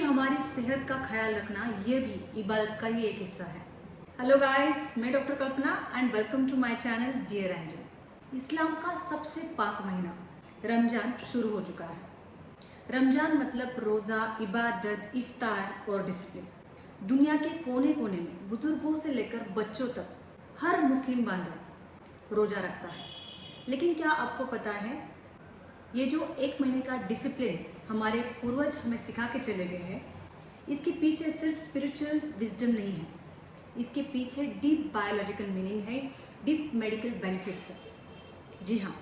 हमारी सेहत का ख्याल रखना ये भी इबादत का ही एक हिस्सा है। हेलो गाइस, मैं doctor Kalpana and welcome to my channel dear angel. Islam का सबसे पाक महीना रमजान शुरू हो चुका है। रमजान मतलब रोज़ा, इबादत, इफ्तार और डिसिप्लिन। दुनिया के कोने कोने में बुजुर्गों से लेकर बच्चों तक हर मुस्लिम बांधव रोज़ा रखता है। लेकिन क्या आपको पता है, ये जो एक महीने का डिसिप्लिन हमारे पूर्वज हमें सिखा के चले गए हैं, इसके पीछे सिर्फ स्पिरिचुअल विजडम नहीं है, इसके पीछे डीप बायोलॉजिकल मीनिंग है, डीप मेडिकल बेनिफिट्स है। जी हाँ,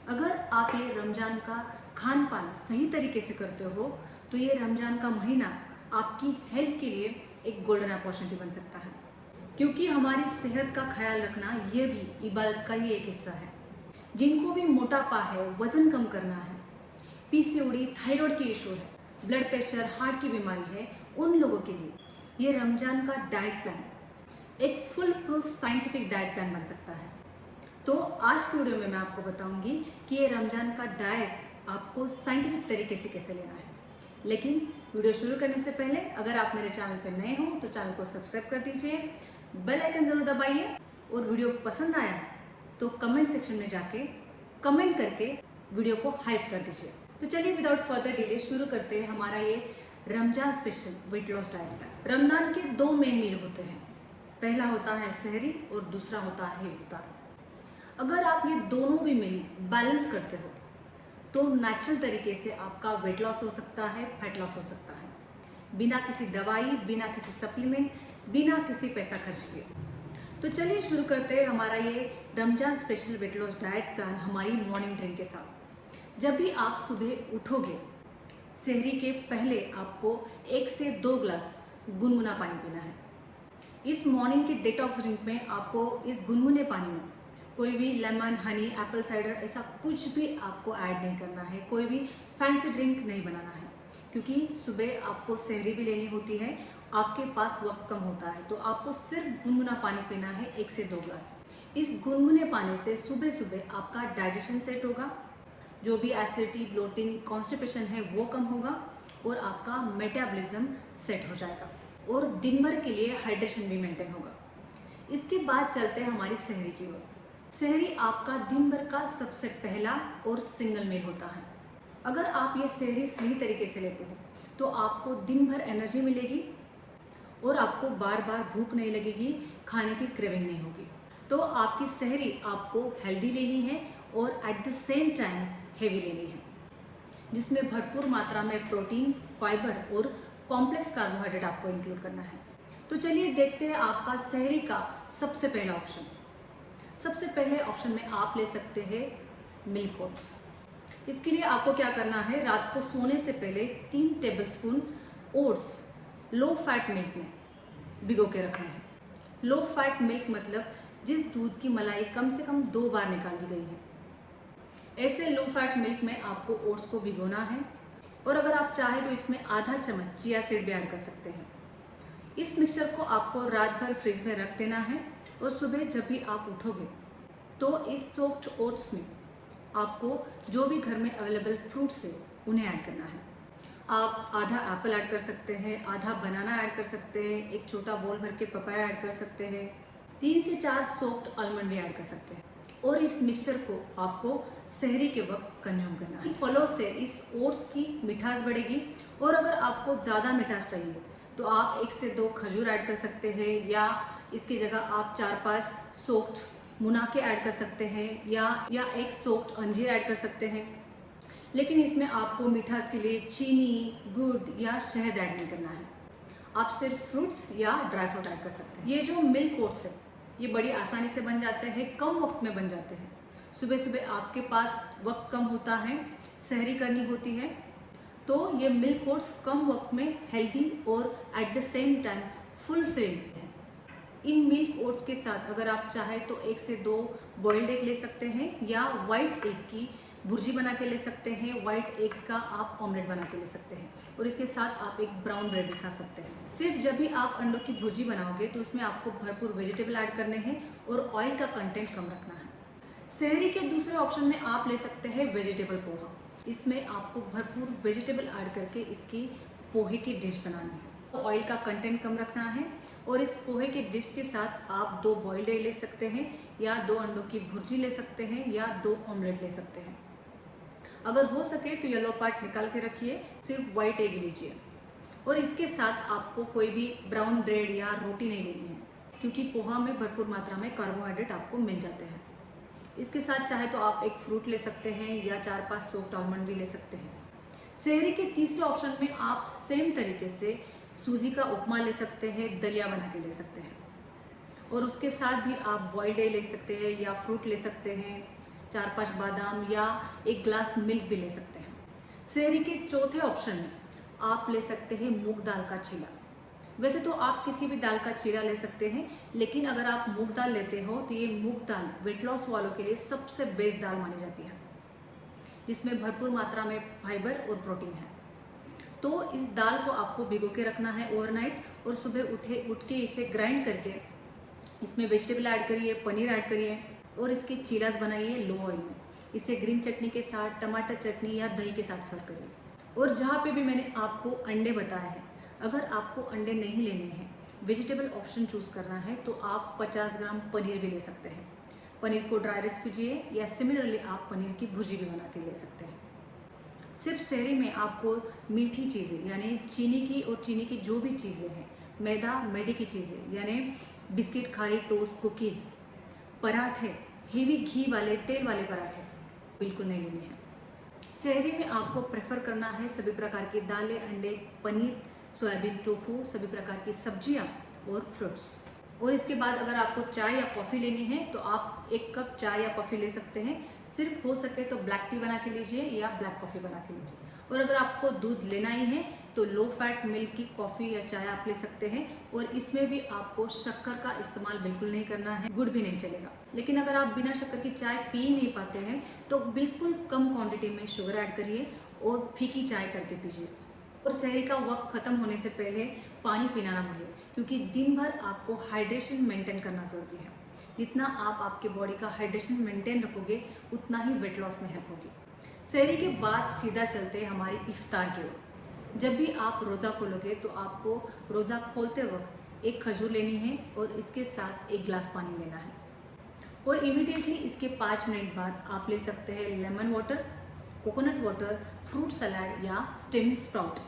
अगर आप ये रमज़ान का खान पान सही तरीके से करते हो तो ये रमज़ान का महीना आपकी हेल्थ के लिए एक गोल्डन अपॉर्चुनिटी बन सकता है, क्योंकि हमारी सेहत का ख्याल रखना ये भी इबादत का ही एक हिस्सा है। जिनको भी मोटापा है, वज़न कम करना है, पीसीओडी, थायराइड की इशू है, ब्लड प्रेशर, हार्ट की बीमारी है, उन लोगों के लिए ये रमज़ान का डाइट प्लान एक full proof scientific diet plan बन सकता है। तो आज की वीडियो में मैं आपको बताऊंगी कि ये रमज़ान का डाइट आपको साइंटिफिक तरीके से कैसे लेना है। लेकिन वीडियो शुरू करने से पहले अगर आप मेरे चैनल पर नए हो तो चैनल को सब्सक्राइब कर दीजिए, बेल आइकन ज़रूर दबाइए और वीडियो पसंद आया तो कमेंट सेक्शन में जाके कमेंट करके वीडियो को हाइप कर दीजिए। तो चलिए विदाउट फर्दर डिले शुरू करते हैं हमारा ये Ramzan special weight loss diet. Ramzan के दो मेन मील होते हैं, पहला होता है सहरी और दूसरा होता है इफ्तार। अगर आप ये दोनों भी मील बैलेंस करते हो तो नेचुरल तरीके से आपका वेट लॉस हो सकता है, फैट लॉस हो सकता है, बिना किसी दवाई, बिना किसी सप्लीमेंट, बिना किसी पैसा खर्च किए। तो चलिए शुरू करते हैं हमारा ये Ramzan special weight loss diet plan हमारी मॉर्निंग ड्रिंक के साथ। जब भी आप सुबह उठोगे, सहरी के पहले आपको 1 से 2 ग्लास गुनगुना पानी पीना है। इस मॉर्निंग के डिटॉक्स ड्रिंक में आपको इस गुनगुने पानी में कोई भी लेमन, हनी, एप्पल साइडर ऐसा कुछ भी आपको ऐड नहीं करना है, कोई भी फैंसी ड्रिंक नहीं बनाना है, क्योंकि सुबह आपको सहरी भी लेनी होती है, आपके पास वक्त कम होता है, तो आपको सिर्फ गुनगुना पानी पीना है 1 से 2 ग्लास। इस गुनगुने पानी से सुबह सुबह आपका डाइजेशन सेट होगा, जो भी एसिडिटी, ब्लोटिंग, कॉन्स्टिपेशन है वो कम होगा और आपका मेटाबॉलिज्म सेट हो जाएगा और दिन भर के लिए हाइड्रेशन भी मेंटेन होगा। इसके बाद चलते हैं हमारी सहरी की ओर। सहरी आपका दिन भर का सबसे पहला और सिंगल मील होता है। अगर आप ये सहरी सही तरीके से लेते हो तो आपको दिन भर एनर्जी मिलेगी और आपको बार बार भूख नहीं लगेगी, खाने की क्रेविंग नहीं होगी। तो आपकी सहरी आपको हेल्दी लेनी है और at the same time heavy लेनी है, जिसमें भरपूर मात्रा में प्रोटीन, फाइबर और कॉम्प्लेक्स कार्बोहाइड्रेट आपको इंक्लूड करना है। तो चलिए देखते हैं आपका सहरी का सबसे पहला ऑप्शन। सबसे पहले ऑप्शन में आप ले सकते हैं मिल्क ओट्स। इसके लिए आपको क्या करना है, रात को सोने से पहले 3 tablespoon oats low fat milk में भिगो के रखना है। लो फैट मिल्क मतलब जिस दूध की मलाई कम से कम 2 बार निकाल दी गई है, ऐसे लो फैट मिल्क में आपको ओट्स को भिगोना है। और अगर आप चाहें तो इसमें आधा चम्मच चिया सीड भी ऐड कर सकते हैं। इस मिक्सचर को आपको रात भर फ्रिज में रख देना है और सुबह जब भी आप उठोगे तो इस सोक्ड ओट्स में आपको जो भी घर में अवेलेबल फ्रूट्स है उन्हें ऐड करना है। आप आधा एप्पल ऐड कर सकते हैं, आधा बनाना ऐड कर सकते हैं, एक छोटा बोल भर के पपाया ऐड कर सकते हैं, 3 से 4 सोक्ड आलमंड भी ऐड कर सकते हैं। और इस मिक्सचर को आपको सहरी के वक्त कंज्यूम करना है। फलों से इस ओट्स की मिठास बढ़ेगी और अगर आपको ज़्यादा मिठास चाहिए तो आप 1 से 2 खजूर ऐड कर सकते हैं, या इसकी जगह आप 4-5 सोक्ड मुनाके ऐड कर सकते हैं, या एक सोक्ड अंजीर ऐड कर सकते हैं। लेकिन इसमें आपको मिठास के लिए चीनी, गुड़ या शहद ऐड नहीं करना है। आप सिर्फ फ्रूट्स या ड्राई फ्रूट ऐड कर सकते हैं। ये जो मिल्क ओट्स है ये बड़ी आसानी से बन जाते हैं, कम वक्त में बन जाते हैं। सुबह सुबह आपके पास वक्त कम होता है, सहरी करनी होती है, तो ये मिल्क ओट्स कम वक्त में हेल्दी और at the same time fulfilling है। इन मिल्क ओट्स के साथ अगर आप चाहें तो 1 से 2 बॉइल्ड एग ले सकते हैं, या वाइट एग की भुर्जी बना के ले सकते हैं, वाइट एग्स का आप ऑमलेट बना के ले सकते हैं, और इसके साथ आप एक ब्राउन ब्रेड भी खा सकते हैं। सिर्फ जब भी आप अंडों की भुर्जी बनाओगे तो उसमें आपको भरपूर वेजिटेबल ऐड करने हैं और ऑयल का कंटेंट कम रखना है। सहरी के दूसरे ऑप्शन में आप ले सकते हैं वेजिटेबल पोहा। इसमें आपको भरपूर वेजिटेबल ऐड करके इसकी पोहे की डिश बनानी है। ऑयल का कंटेंट कम रखना है और इस पोहे की डिश के साथ आप 2 बॉइल्ड एग ले सकते हैं या 2 अंडों की भुर्जी ले सकते हैं या 2 ऑमलेट ले सकते हैं। अगर हो सके तो येलो पार्ट निकाल के रखिए, सिर्फ वाइट एग लीजिए। और इसके साथ आपको कोई भी ब्राउन ब्रेड या रोटी नहीं लेनी है, क्योंकि पोहा में भरपूर मात्रा में कार्बोहाइड्रेट आपको मिल जाते हैं। इसके साथ चाहे तो आप एक फ्रूट ले सकते हैं या 4-5 सोक्ड आलमंड भी ले सकते हैं। सहरी के तीसरे ऑप्शन में आप सेम तरीके से सूजी का उपमा ले सकते हैं, दलिया बना के ले सकते हैं और उसके साथ भी आप बॉइल्ड एग ले सकते हैं या फ्रूट ले सकते हैं, 4-5 बादाम या 1 ग्लास मिल्क भी ले सकते हैं। सहरी के चौथे ऑप्शन में आप ले सकते हैं मूंग दाल का चीला। वैसे तो आप किसी भी दाल का चीला ले सकते हैं, लेकिन अगर आप मूंग दाल लेते हो तो ये मूंग दाल वेट लॉस वालों के लिए सबसे बेस्ट दाल मानी जाती है, जिसमें भरपूर मात्रा में फाइबर और प्रोटीन है। तो इस दाल को आपको भिगो के रखना है ओवरनाइट और सुबह उठ के इसे ग्राइंड करके इसमें वेजिटेबल ऐड करिए, पनीर ऐड करिए और इसके चीलास बनाइए लो ऑयल में। इसे ग्रीन चटनी के साथ, टमाटर चटनी या दही के साथ सर्व करिए। और जहाँ पे भी मैंने आपको अंडे बताया है, अगर आपको अंडे नहीं लेने हैं, वेजिटेबल ऑप्शन चूज़ करना है, तो आप 50 ग्राम पनीर भी ले सकते हैं। पनीर को ड्राई रोस्ट कीजिए या सिमिलरली आप पनीर की भुर्जी भी बना के ले सकते हैं। सिर्फ सहरी में आपको मीठी चीज़ें यानी चीनी की जो भी चीज़ें हैं, मैदे की चीज़ें यानी बिस्किट, खारी, टोस्ट, कुकीज़, पराठे, हेवी घी वाले, तेल वाले पराठे बिल्कुल नहीं लेने हैं। सहरी में आपको प्रेफर करना है सभी प्रकार की दालें, अंडे, पनीर, सोयाबीन, टोफू, सभी प्रकार की सब्जियां और फ्रूट्स। और इसके बाद अगर आपको चाय या कॉफ़ी लेनी है तो आप 1 कप चाय या कॉफ़ी ले सकते हैं। सिर्फ हो सके तो ब्लैक टी बना के लीजिए या ब्लैक कॉफ़ी बना के लीजिए। और अगर आपको दूध लेना ही है तो लो फैट मिल्क की कॉफ़ी या चाय आप ले सकते हैं और इसमें भी आपको शक्कर का इस्तेमाल बिल्कुल नहीं करना है, गुड़ भी नहीं चलेगा। लेकिन अगर आप बिना शक्कर की चाय पी नहीं पाते हैं तो बिल्कुल कम क्वांटिटी में शुगर ऐड करिए और फीकी चाय करके पीजिए। और सहरी का वक्त ख़त्म होने से पहले पानी पीना ना भूलिए, क्योंकि दिन भर आपको हाइड्रेशन मेंटेन करना ज़रूरी है। जितना आप आपके बॉडी का हाइड्रेशन मेंटेन रखोगे उतना ही वेट लॉस में हेल्प होगी। सहरी के बाद सीधा चलते हैं हमारी इफ्तार की ओर। जब भी आप रोज़ा खोलोगे तो आपको रोज़ा खोलते वक्त एक खजूर लेनी है और इसके साथ 1 गिलास पानी लेना है और इमीडिएटली इसके 5 मिनट बाद आप ले सकते हैं lemon water, coconut water, fruit salad या स्टीम्ड स्प्राउट।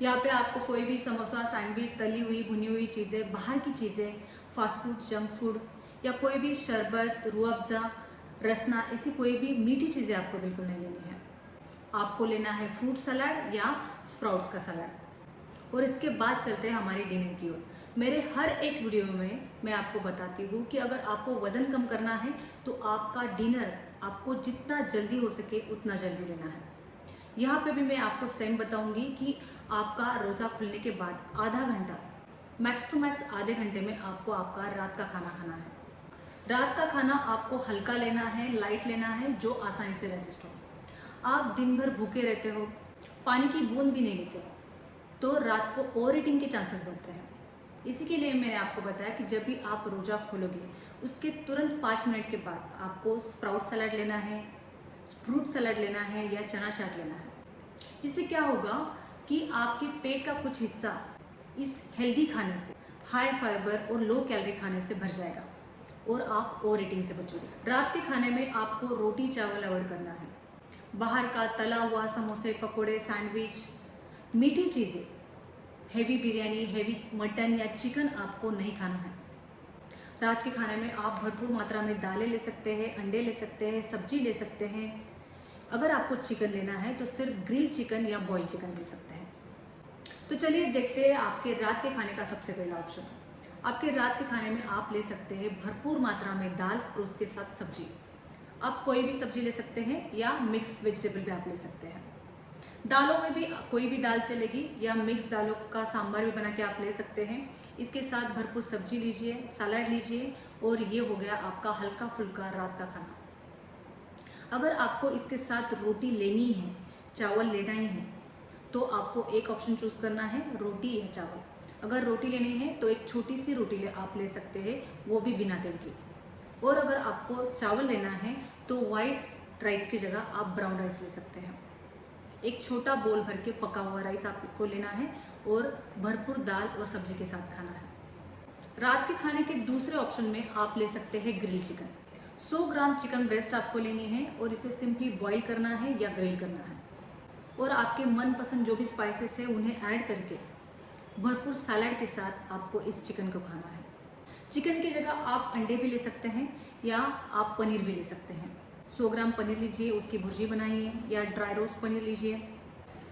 यहाँ पे आपको कोई भी समोसा, सैंडविच, तली हुई भुनी हुई चीज़ें, बाहर की चीज़ें, फास्ट फूड, जंक फूड या कोई भी शरबत, रूह अफ़ज़ा, रसना, ऐसी कोई भी मीठी चीज़ें आपको बिल्कुल नहीं लेनी है। आपको लेना है फ्रूट सलाद या स्प्राउट्स का सलाद। और इसके बाद चलते हैं हमारे डिनर की ओर। मेरे हर एक वीडियो में मैं आपको बताती हूँ कि अगर आपको वज़न कम करना है तो आपका डिनर आपको जितना जल्दी हो सके उतना जल्दी लेना है। यहाँ पे भी मैं आपको सेम बताऊंगी कि आपका रोज़ा खुलने के बाद आधा घंटा, मैक्स टू मैक्स आधे घंटे में आपको आपका रात का खाना खाना है। रात का खाना आपको हल्का लेना है, लाइट लेना है, जो आसानी से डाइजेस्ट हो। आप दिन भर भूखे रहते हो, पानी की बूंद भी नहीं लेते हो, तो रात को ओवर ईटिंग के चांसेस बढ़ते हैं। इसी के लिए मैंने आपको बताया कि जब भी आप रोज़ा खोलोगे उसके तुरंत 5 मिनट के बाद आपको स्प्राउट सलाद लेना है, फ्रूट सलाद लेना है या चना चाट लेना है। इससे क्या होगा कि आपके पेट का कुछ हिस्सा इस हेल्दी खाने से, हाई फाइबर और लो कैलोरी खाने से भर जाएगा और आप ओवर ईटिंग से बचोगे। रात के खाने में आपको रोटी चावल अवॉइड करना है। बाहर का तला हुआ समोसे, पकोड़े, सैंडविच, मीठी चीज़ें, हेवी बिरयानी, हेवी मटन या चिकन आपको नहीं खाना है। रात के खाने में आप भरपूर मात्रा में दालें ले सकते हैं, अंडे ले सकते हैं, सब्जी ले सकते हैं। अगर आपको चिकन लेना है तो सिर्फ ग्रिल चिकन या बॉयल चिकन ले सकते हैं। तो चलिए देखते हैं आपके रात के खाने का सबसे पहला ऑप्शन। आपके रात के खाने में आप ले सकते हैं भरपूर मात्रा में दाल और उसके साथ सब्जी। आप कोई भी सब्जी ले सकते हैं या मिक्स वेजिटेबल भी आप ले सकते हैं। दालों में भी कोई भी दाल चलेगी या मिक्स दालों का सांभर भी बना के आप ले सकते हैं। इसके साथ भरपूर सब्जी लीजिए, सलाद लीजिए और ये हो गया आपका हल्का फुल्का रात का खाना। अगर आपको इसके साथ रोटी लेनी है, चावल लेना ही है, तो आपको एक ऑप्शन चूज़ करना है, रोटी या चावल। अगर रोटी लेनी है तो एक छोटी सी रोटी आप ले सकते हैं, वो भी बिना तेल की। और अगर आपको चावल लेना है तो वाइट राइस की जगह आप ब्राउन राइस ले सकते हैं। एक छोटा बोल भर के पका हुआ राइस आपको लेना है और भरपूर दाल और सब्जी के साथ खाना है। रात के खाने के दूसरे ऑप्शन में आप ले सकते हैं grill chicken. 100 gram chicken breast आपको लेनी है और इसे सिंपली बॉईल करना है या ग्रिल करना है और आपके मनपसंद जो भी स्पाइसेस है उन्हें ऐड करके भरपूर सैलड के साथ आपको इस चिकन को खाना है। चिकन की जगह आप अंडे भी ले सकते हैं या आप पनीर भी ले सकते हैं। 100 ग्राम पनीर लीजिए, उसकी भुर्जी बनाइए या ड्राई रोस्ट पनीर लीजिए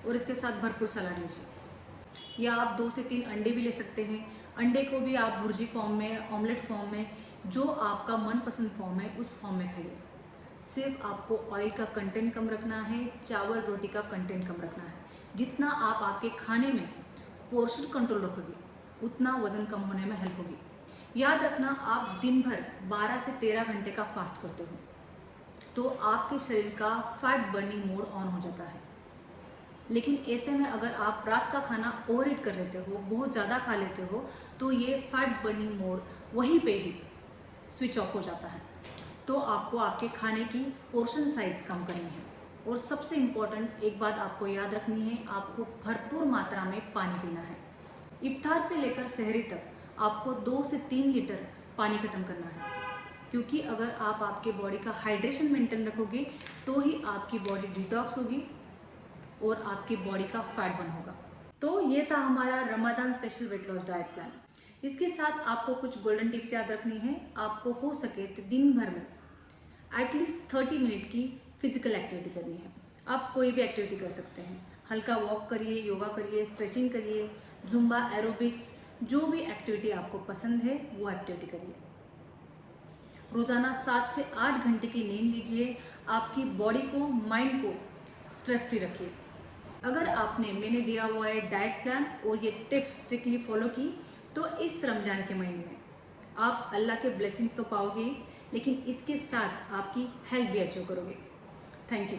और इसके साथ भरपूर सलाद लीजिए। या आप 2 से 3 अंडे भी ले सकते हैं। अंडे को भी आप भुर्जी फॉर्म में, ऑमलेट फॉर्म में, जो आपका मनपसंद फॉर्म है उस फॉर्म में खाइए। सिर्फ आपको ऑयल का कंटेंट कम रखना है, चावल रोटी का कंटेंट कम रखना है। जितना आप आपके खाने में पोर्शन कंट्रोल रखोगे उतना वजन कम होने में हेल्प होगी। याद रखना, आप दिन भर 12 से 13 घंटे का फास्ट करते हो तो आपके शरीर का फैट बर्निंग मोड ऑन हो जाता है। लेकिन ऐसे में अगर आप रात का खाना ओवर ईट कर लेते हो, बहुत ज़्यादा खा लेते हो, तो ये फैट बर्निंग मोड वहीं पे ही स्विच ऑफ हो जाता है। तो आपको आपके खाने की पोर्शन साइज कम करनी है। और सबसे इम्पॉर्टेंट एक बात आपको याद रखनी है, आपको भरपूर मात्रा में पानी पीना है। इफ्तार से लेकर सहरी तक आपको 2 से 3 लीटर पानी खत्म करना है, क्योंकि अगर आप आपके बॉडी का हाइड्रेशन मेंटेन रखोगे तो ही आपकी बॉडी डिटॉक्स होगी और आपकी बॉडी का फैट बर्न होगा। तो ये था हमारा Ramzan special weight loss diet plan. इसके साथ आपको कुछ गोल्डन टिप्स याद रखनी है। आपको हो सके तो दिन भर में एटलीस्ट 30 मिनट की फिजिकल एक्टिविटी करनी है। आप कोई भी एक्टिविटी कर सकते हैं, हल्का वॉक करिए, योगा करिए, स्ट्रेचिंग करिए, जुम्बा, एरोबिक्स, जो भी एक्टिविटी आपको पसंद है वो एक्टिविटी करिए। रोज़ाना 7 से 8 घंटे की नींद लीजिए। आपकी बॉडी को, माइंड को स्ट्रेस फ्री रखिए। अगर आपने मैंने दिया हुआ है डाइट प्लान और ये टिप्स स्ट्रिक्टली फॉलो की तो इस रमज़ान के महीने में आप अल्लाह के ब्लेसिंग्स तो पाओगे, लेकिन इसके साथ आपकी हेल्थ भी अचीव करोगे। Thank you.